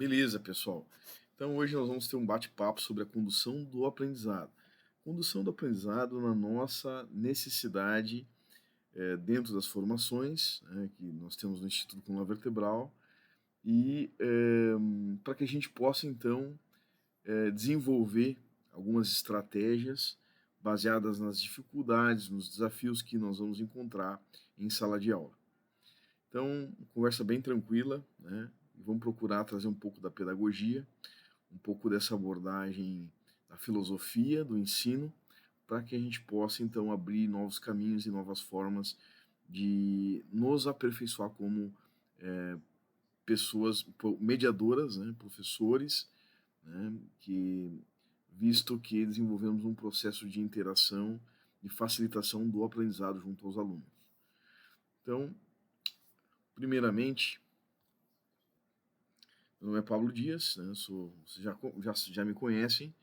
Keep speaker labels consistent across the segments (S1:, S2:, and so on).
S1: Beleza, pessoal. Então hoje nós vamos ter um bate-papo sobre a condução do aprendizado. Condução do aprendizado na nossa necessidade dentro das formações que nós temos no Instituto Coluna Vertebral e para que a gente possa então desenvolver algumas estratégias baseadas nas dificuldades, nos desafios que nós vamos encontrar em sala de aula. Então, conversa bem tranquila, né? E vamos procurar trazer um pouco da pedagogia, um pouco dessa abordagem da filosofia do ensino, para que a gente possa então abrir novos caminhos e novas formas de nos aperfeiçoar como pessoas mediadoras, né, professores, né, que visto que desenvolvemos um processo de interação e facilitação do aprendizado junto aos alunos. Então, primeiramente, meu nome é Pablo Dias, né, vocês já me conhecem,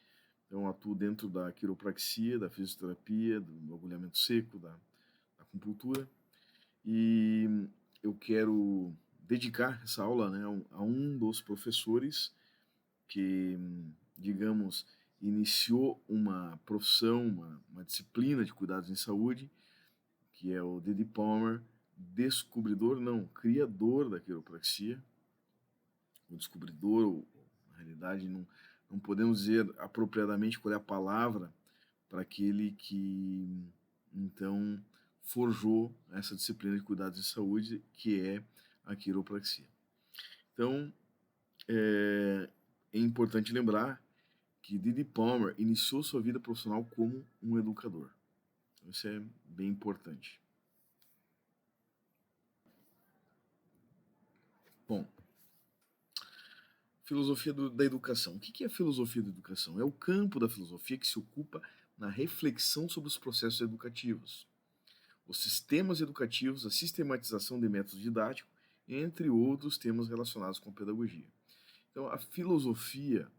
S1: então atuo dentro da quiropraxia, da fisioterapia, do agulhamento seco, da acupuntura, e eu quero dedicar essa aula, né, a um dos professores que, digamos, iniciou uma profissão, uma disciplina de cuidados em saúde, que é o Didi Palmer, descobridor, não, criador da quiropraxia, o descobridor, ou, na realidade não podemos dizer apropriadamente qual é a palavra para aquele que então forjou essa disciplina de cuidados em saúde, que é a quiropraxia. Então, é importante lembrar que Didi Palmer iniciou sua vida profissional como um educador. Então, isso é bem importante. Bom, filosofia da educação. O que é a filosofia da educação? É o campo da filosofia que se ocupa na reflexão sobre os processos educativos, os sistemas educativos, a sistematização de métodos didáticos, entre outros temas relacionados com a pedagogia. Então, a filosofia,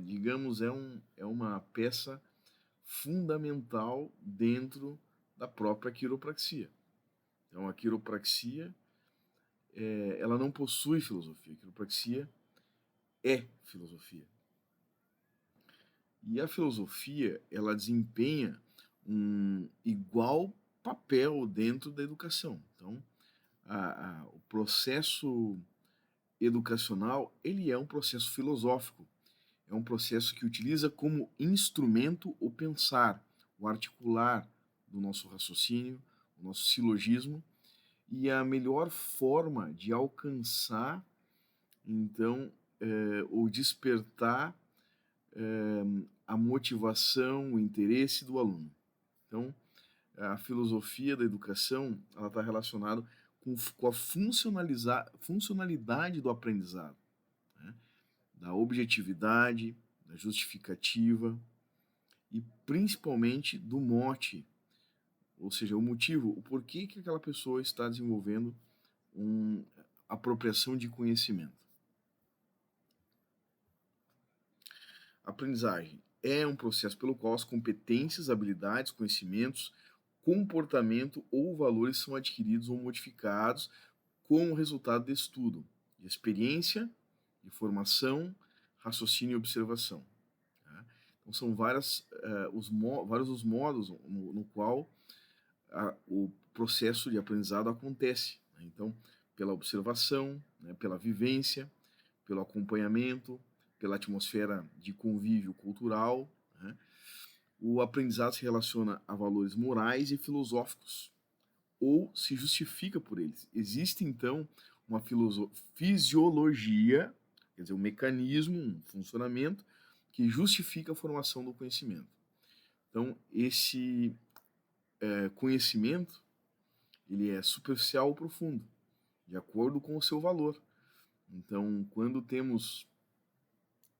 S1: digamos, é uma peça fundamental dentro da própria quiropraxia. Então, a quiropraxia, ela não possui filosofia. A quiropraxia é filosofia. E a filosofia, ela desempenha um igual papel dentro da educação. Então, o processo educacional, ele é um processo filosófico. É um processo que utiliza como instrumento o pensar, o articular do nosso raciocínio, o nosso silogismo, e a melhor forma de alcançar, então, ou despertar a motivação, o interesse do aluno. Então, a filosofia da educação, ela está relacionada com a funcionalidade do aprendizado, né? Da objetividade, da justificativa e principalmente do mote, ou seja, o motivo, o porquê que aquela pessoa está desenvolvendo uma apropriação de conhecimento. A aprendizagem é um processo pelo qual as competências, habilidades, conhecimentos, comportamento ou valores são adquiridos ou modificados como resultado de estudo, de experiência, de formação, raciocínio e observação. Tá? Então são vários os modos no qual o processo de aprendizado acontece. Né? Então, pela observação, né, pela vivência, pelo acompanhamento, pela atmosfera de convívio cultural, né? O aprendizado se relaciona a valores morais e filosóficos, ou se justifica por eles. Existe, então, uma fisiologia, quer dizer, um mecanismo, um funcionamento, que justifica a formação do conhecimento. Então, esse conhecimento, ele é superficial ou profundo, de acordo com o seu valor. Então, quando temos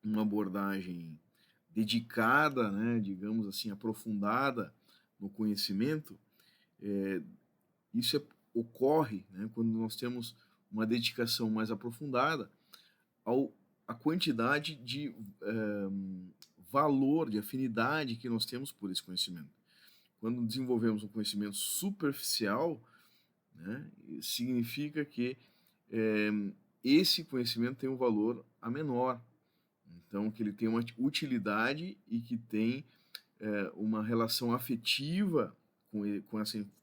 S1: uma abordagem dedicada, né, digamos assim, aprofundada no conhecimento, isso ocorre, né, quando nós temos uma dedicação mais aprofundada à quantidade de valor, de afinidade que nós temos por esse conhecimento. Quando desenvolvemos um conhecimento superficial, né, significa que esse conhecimento tem um valor a menor. Então, que ele tem uma utilidade e que tem uma relação afetiva com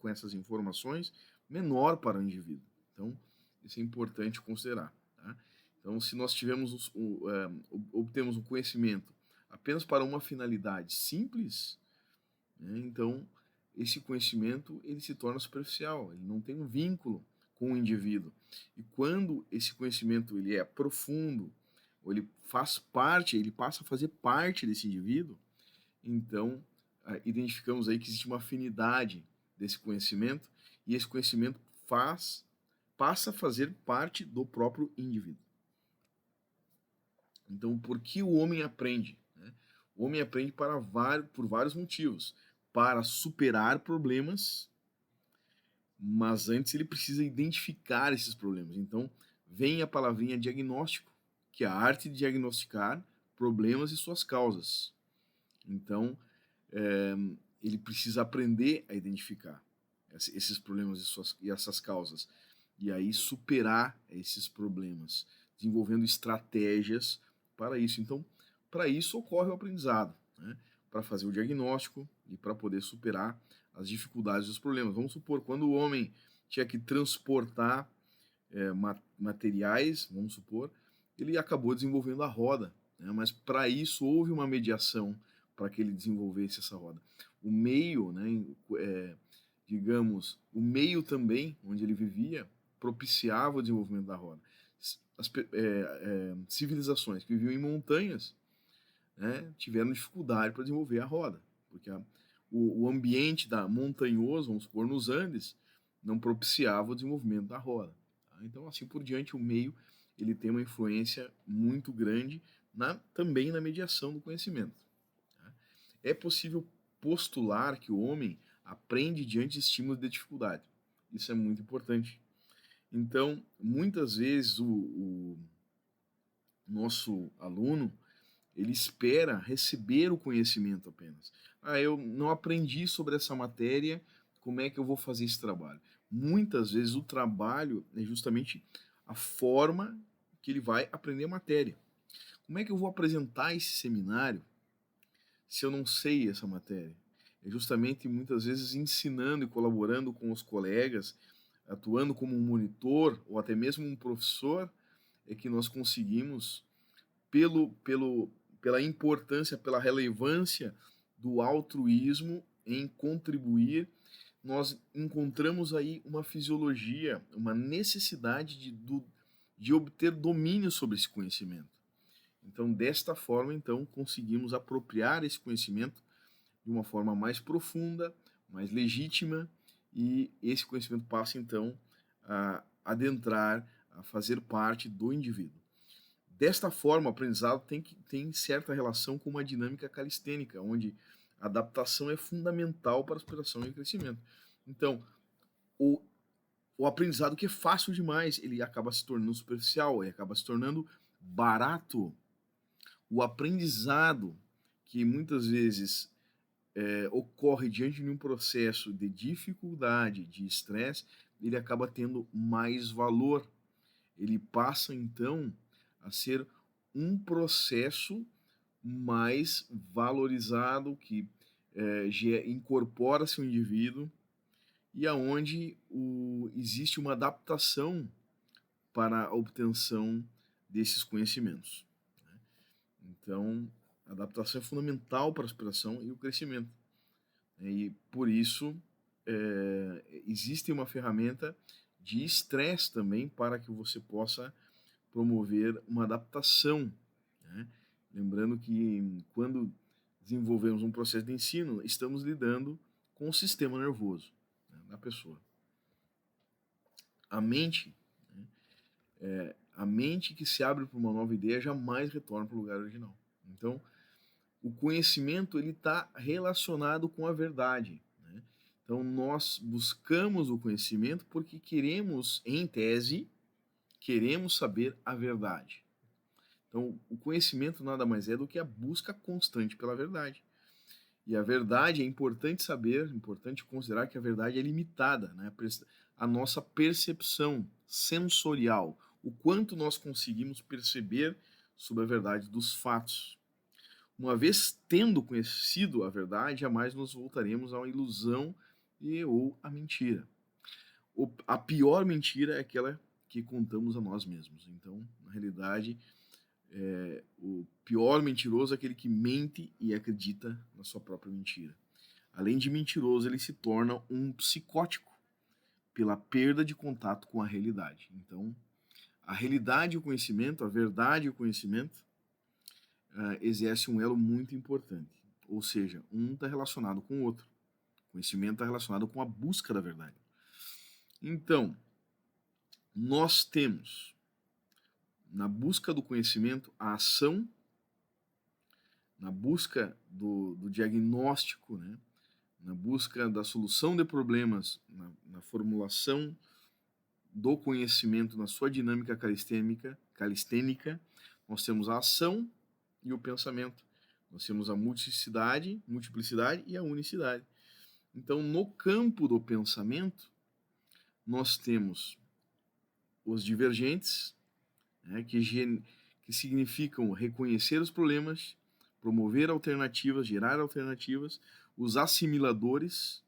S1: essas informações menor para o indivíduo. Então, isso é importante considerar. Tá? Então, se nós obtemos um conhecimento apenas para uma finalidade simples, né, então esse conhecimento ele se torna superficial, ele não tem um vínculo com o indivíduo. E quando esse conhecimento ele é profundo, ou ele faz parte, ele passa a fazer parte desse indivíduo, então identificamos aí que existe uma afinidade desse conhecimento e esse conhecimento passa a fazer parte do próprio indivíduo. Então, por que o homem aprende? Né? O homem aprende por vários motivos. Para superar problemas, mas antes ele precisa identificar esses problemas. Então, vem a palavrinha diagnóstico, que é a arte de diagnosticar problemas e suas causas. Então, ele precisa aprender a identificar esses problemas e essas causas. E aí superar esses problemas, desenvolvendo estratégias para isso. Então, para isso ocorre o aprendizado, né? Para fazer o diagnóstico e para poder superar as dificuldades dos problemas. Vamos supor, quando o homem tinha que transportar materiais, vamos supor, ele acabou desenvolvendo a roda, né? Mas para isso houve uma mediação para que ele desenvolvesse essa roda. O meio, né, digamos, o meio também onde ele vivia propiciava o desenvolvimento da roda. As civilizações que viviam em montanhas, né, tiveram dificuldade para desenvolver a roda, porque o ambiente montanhoso, vamos supor, nos Andes, não propiciava o desenvolvimento da roda. Tá? Então, assim por diante, o meio ele tem uma influência muito grande também na mediação do conhecimento. Tá? É possível postular que o homem aprende diante de estímulos de dificuldade. Isso é muito importante. Então, muitas vezes o nosso aluno ele espera receber o conhecimento apenas. Eu não aprendi sobre essa matéria, como é que eu vou fazer esse trabalho? Muitas vezes o trabalho é justamente a forma que ele vai aprender a matéria. Como é que eu vou apresentar esse seminário se eu não sei essa matéria? É justamente muitas vezes ensinando e colaborando com os colegas, atuando como um monitor ou até mesmo um professor, é que nós conseguimos, pela importância, pela relevância do altruísmo em contribuir, nós encontramos aí uma fisiologia, uma necessidade de obter domínio sobre esse conhecimento. Então, desta forma, então, conseguimos apropriar esse conhecimento de uma forma mais profunda, mais legítima, e esse conhecimento passa, então, a adentrar, a fazer parte do indivíduo. Desta forma, o aprendizado tem certa relação com uma dinâmica calistênica, onde a adaptação é fundamental para a superação e o crescimento. Então, o aprendizado que é fácil demais, ele acaba se tornando superficial, ele acaba se tornando barato. O aprendizado que muitas vezes ocorre diante de um processo de dificuldade, de estresse, ele acaba tendo mais valor. Ele passa, então, a ser um processo mais valorizado, que incorpora-se o indivíduo e aonde existe uma adaptação para a obtenção desses conhecimentos. Né? Então, a adaptação é fundamental para a superação e o crescimento. E, por isso, existe uma ferramenta de estresse também para que você possa promover uma adaptação. Né? Lembrando que quando desenvolvemos um processo de ensino, estamos lidando com o sistema nervoso, né, da pessoa. A mente, né, a mente que se abre para uma nova ideia jamais retorna para o lugar original. Então, o conhecimento ele está relacionado com a verdade. Né? Então, nós buscamos o conhecimento porque queremos, em tese, queremos saber a verdade. Então, o conhecimento nada mais é do que a busca constante pela verdade. E a verdade é importante saber, importante considerar que a verdade é limitada, né? A nossa percepção sensorial, o quanto nós conseguimos perceber sobre a verdade dos fatos. Uma vez tendo conhecido a verdade, jamais nos voltaremos a uma ilusão ou a mentira. A pior mentira é aquela que contamos a nós mesmos. Então, na realidade, o pior mentiroso é aquele que mente e acredita na sua própria mentira. Além de mentiroso, ele se torna um psicótico pela perda de contato com a realidade. Então, a realidade e o conhecimento, a verdade e o conhecimento, exerce um elo muito importante. Ou seja, um está relacionado com o outro. O conhecimento está relacionado com a busca da verdade. Então, nós temos, na busca do conhecimento, a ação, na busca do diagnóstico, né? Na busca da solução de problemas, na formulação do conhecimento, na sua dinâmica calistênica, nós temos a ação e o pensamento. Nós temos a multiplicidade e a unicidade. Então, no campo do pensamento, nós temos os divergentes, né, que significam reconhecer os problemas, promover alternativas, gerar alternativas, os assimiladores,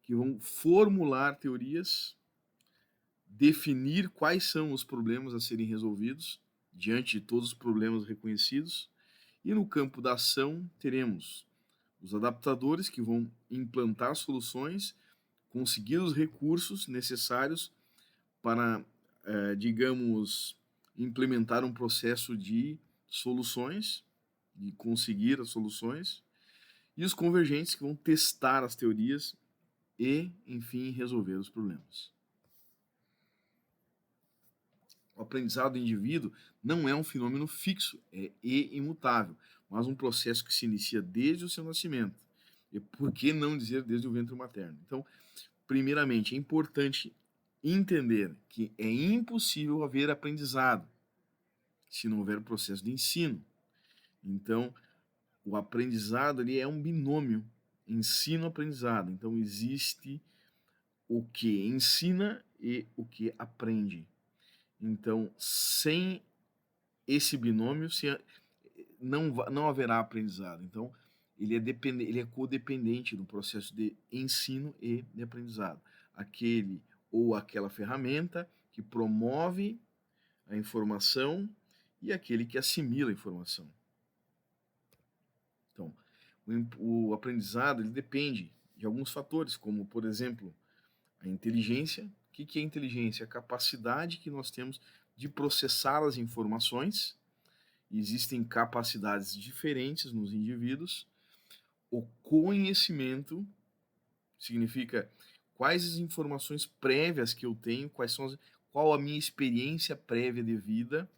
S1: que vão formular teorias, definir quais são os problemas a serem resolvidos diante de todos os problemas reconhecidos. E no campo da ação, teremos os adaptadores, que vão implantar soluções, conseguir os recursos necessários para, digamos, implementar um processo de soluções, de conseguir as soluções, e os convergentes, que vão testar as teorias e, enfim, resolver os problemas. O aprendizado do indivíduo não é um fenômeno fixo e imutável, mas um processo que se inicia desde o seu nascimento. E por que não dizer desde o ventre materno? Então, primeiramente, é importante entender que é impossível haver aprendizado se não houver processo de ensino. Então, o aprendizado ali é um binômio, ensino-aprendizado. Então, existe o que ensina e o que aprende. Então, sem esse binômio, não haverá aprendizado. Então, ele é codependente do processo de ensino e de aprendizado. Aquele ou aquela ferramenta que promove a informação e aquele que assimila a informação. Então, o aprendizado ele depende de alguns fatores, como, por exemplo, a inteligência. O que é inteligência? A capacidade que nós temos de processar as informações. Existem capacidades diferentes nos indivíduos. O conhecimento significa quais as informações prévias que eu tenho, qual a minha experiência prévia de vida,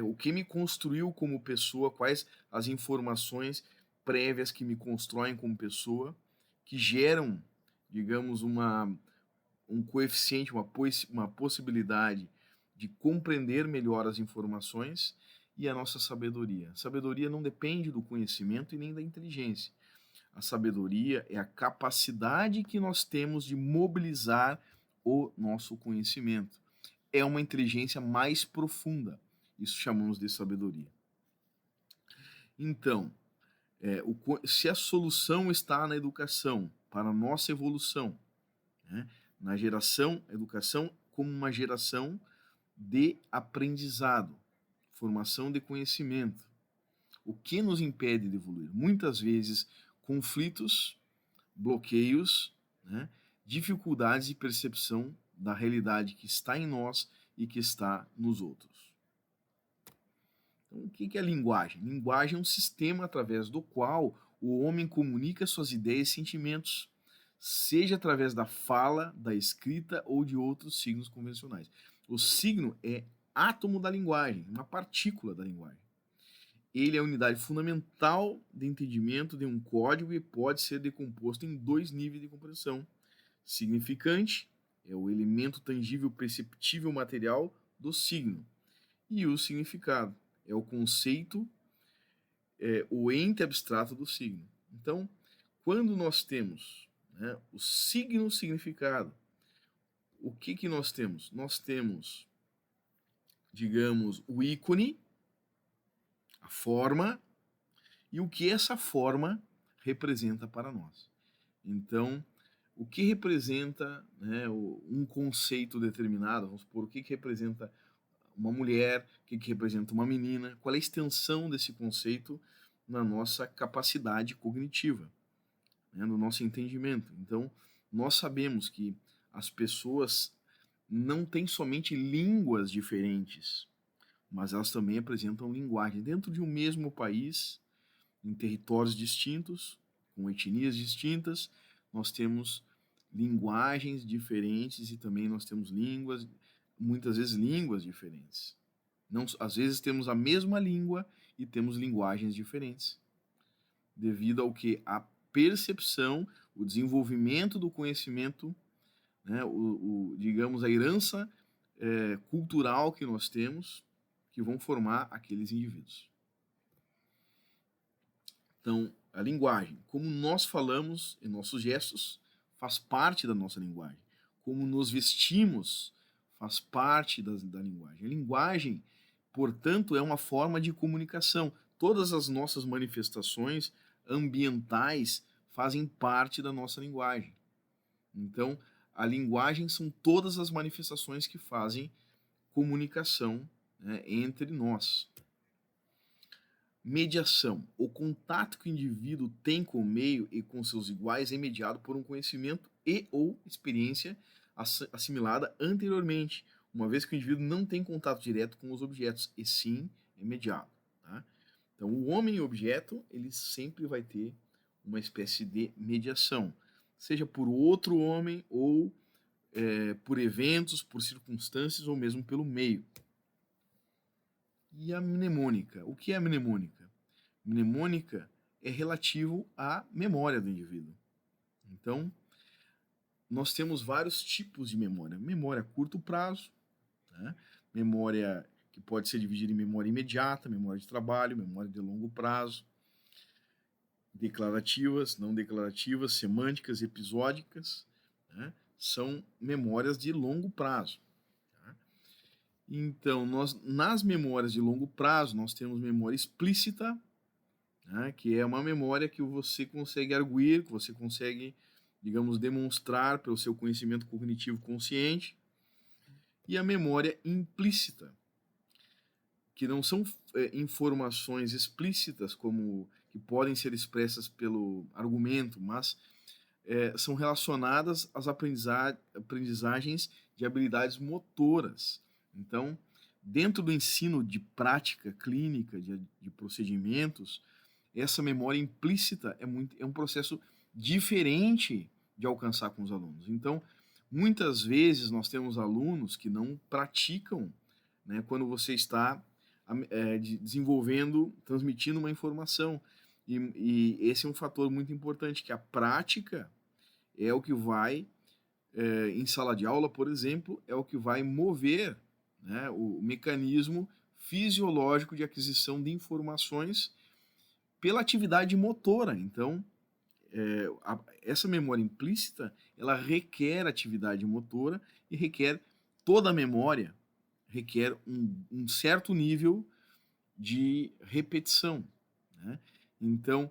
S1: o que me construiu como pessoa, quais as informações prévias que me constroem como pessoa, que geram, digamos, um coeficiente, uma possibilidade de compreender melhor as informações, e a nossa sabedoria. A sabedoria não depende do conhecimento e nem da inteligência. A sabedoria é a capacidade que nós temos de mobilizar o nosso conhecimento. É uma inteligência mais profunda. Isso chamamos de sabedoria. Então, se a solução está na educação para a nossa evolução, né, na educação como uma geração de aprendizado, formação de conhecimento. O que nos impede de evoluir? Muitas vezes, conflitos, bloqueios, né, dificuldades de percepção da realidade que está em nós e que está nos outros. Então, o que é a linguagem? Linguagem é um sistema através do qual o homem comunica suas ideias e sentimentos, seja através da fala, da escrita ou de outros signos convencionais. O signo é átomo da linguagem, uma partícula da linguagem. Ele é a unidade fundamental de entendimento de um código e pode ser decomposto em 2 níveis de compreensão. Significante é o elemento tangível, perceptível, material do signo. E o significado é o conceito, o ente abstrato do signo. Então, quando nós temos, né, o signo significado, o que nós temos? Nós temos digamos, o ícone, a forma, e o que essa forma representa para nós. Então, o que representa, né, um conceito determinado, vamos supor, o que representa uma mulher, o que representa uma menina, qual é a extensão desse conceito na nossa capacidade cognitiva, né, no nosso entendimento. Então, nós sabemos que as pessoas não têm somente línguas diferentes, mas elas também apresentam linguagem dentro de um mesmo país, em territórios distintos, com etnias distintas, nós temos linguagens diferentes e também nós temos línguas, muitas vezes línguas diferentes. Não, às vezes temos a mesma língua e temos linguagens diferentes, devido ao que a percepção, o desenvolvimento do conhecimento, né, digamos, a herança cultural que nós temos, que vão formar aqueles indivíduos. Então, a linguagem, como nós falamos em nossos gestos, faz parte da nossa linguagem. Como nos vestimos, faz parte da linguagem. A linguagem, portanto, é uma forma de comunicação. Todas as nossas manifestações ambientais fazem parte da nossa linguagem. Então, a linguagem são todas as manifestações que fazem comunicação, né, entre nós. Mediação. O contato que o indivíduo tem com o meio e com seus iguais é mediado por um conhecimento e ou experiência assimilada anteriormente, uma vez que o indivíduo não tem contato direto com os objetos, e sim é mediado. Tá? Então, o homem e o objeto, ele sempre vai ter uma espécie de mediação, seja por outro homem ou por eventos, por circunstâncias ou mesmo pelo meio. E a mnemônica? O que é a mnemônica? Mnemônica é relativo à memória do indivíduo. Então, nós temos vários tipos de memória. Memória a curto prazo, né? Memória que pode ser dividida em memória imediata, memória de trabalho, memória de longo prazo, declarativas, não declarativas, semânticas, episódicas, né? São memórias de longo prazo. Então, nas memórias de longo prazo, nós temos memória explícita, né, que é uma memória que você consegue arguir, que você consegue, digamos, demonstrar pelo seu conhecimento cognitivo consciente, e a memória implícita, que não são informações explícitas como que podem ser expressas pelo argumento, mas são relacionadas às aprendizagens de habilidades motoras. Então, dentro do ensino de prática clínica, de procedimentos, essa memória implícita é um processo diferente de alcançar com os alunos. Então, muitas vezes nós temos alunos que não praticam, né, quando você está desenvolvendo, transmitindo uma informação. E esse é um fator muito importante, que a prática é o que vai, em sala de aula, por exemplo, é o que vai mover, né, o mecanismo fisiológico de aquisição de informações pela atividade motora. Então, essa memória implícita, ela requer atividade motora e requer toda a memória, requer um certo nível de repetição, né? Então,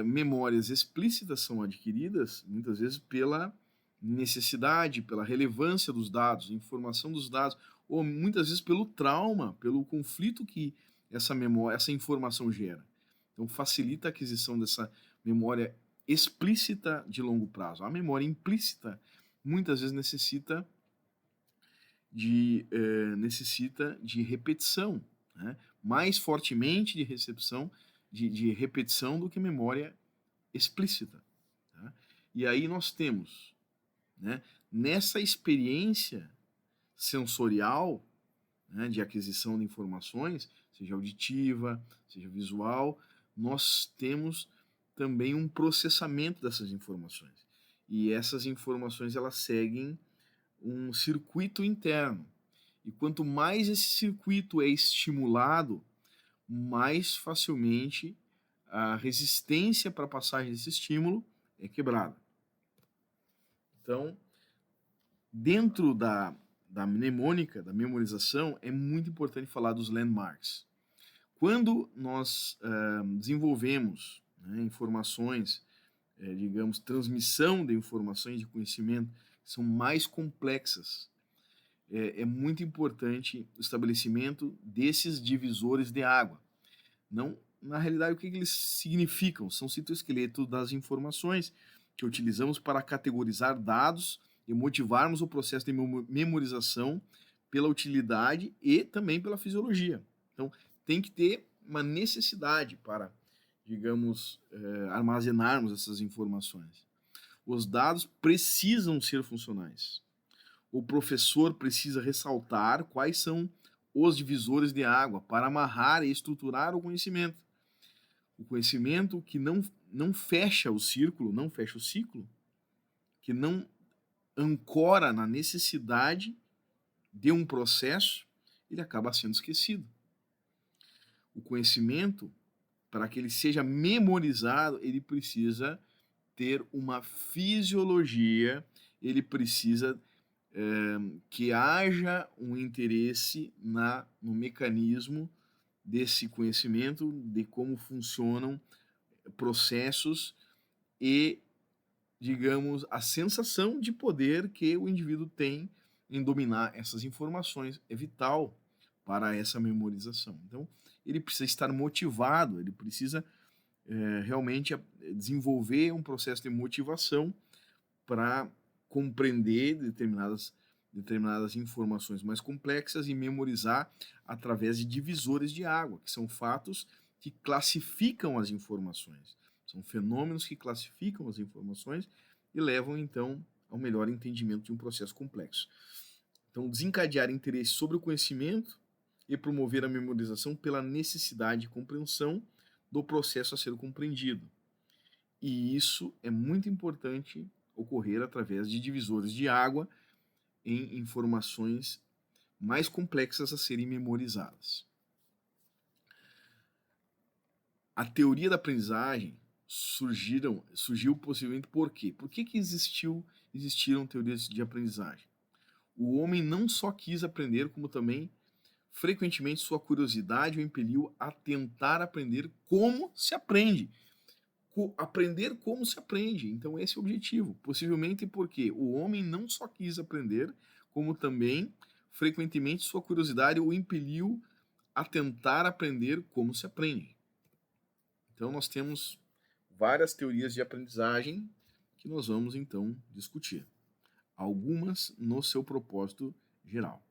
S1: memórias explícitas são adquiridas muitas vezes pela necessidade, pela relevância dos dados, informação dos dados, ou muitas vezes pelo trauma, pelo conflito que essa memória, essa informação gera. Então, facilita a aquisição dessa memória explícita de longo prazo. A memória implícita muitas vezes necessita de repetição, né? Mais fortemente de recepção, de repetição do que memória explícita. Tá? E aí nós temos, né, nessa experiência sensorial, né, de aquisição de informações, seja auditiva, seja visual, nós temos também um processamento dessas informações. E essas informações elas seguem um circuito interno. E quanto mais esse circuito é estimulado, mais facilmente a resistência para a passagem desse estímulo é quebrada. Então, dentro da mnemônica, da memorização, é muito importante falar dos landmarks. Quando nós desenvolvemos, né, informações, digamos, transmissão de informações de conhecimento que são mais complexas, é muito importante o estabelecimento desses divisores de água. Não, na realidade, o que eles significam? São citoesqueletos das informações que utilizamos para categorizar dados e motivarmos o processo de memorização pela utilidade e também pela fisiologia. Então, tem que ter uma necessidade para, digamos, armazenarmos essas informações. Os dados precisam ser funcionais. O professor precisa ressaltar quais são os divisores de água para amarrar e estruturar o conhecimento. O conhecimento que não fecha o círculo, não fecha o ciclo, que não ancora na necessidade de um processo, ele acaba sendo esquecido. O conhecimento, para que ele seja memorizado, ele precisa ter uma fisiologia, ele precisa que haja um interesse no mecanismo desse conhecimento, de como funcionam processos e, digamos, a sensação de poder que o indivíduo tem em dominar essas informações é vital para essa memorização. Então, ele precisa estar motivado, ele precisa realmente desenvolver um processo de motivação para compreender determinadas informações mais complexas e memorizar através de divisores de água, que são fatos que classificam as informações. São fenômenos que classificam as informações e levam, então, ao melhor entendimento de um processo complexo. Então, desencadear interesse sobre o conhecimento e promover a memorização pela necessidade de compreensão do processo a ser compreendido. E isso é muito importante ocorrer através de divisores de água em informações mais complexas a serem memorizadas. A teoria da aprendizagem surgiu possivelmente por quê? Por que existiram teorias de aprendizagem? O homem não só quis aprender, como também, frequentemente, sua curiosidade o impeliu a tentar aprender como se aprende. Aprender como se aprende. Então, esse é o objetivo. Possivelmente porque o homem não só quis aprender, como também, frequentemente, sua curiosidade o impeliu a tentar aprender como se aprende. Então, nós temos várias teorias de aprendizagem que nós vamos, então, discutir. Algumas no seu propósito geral.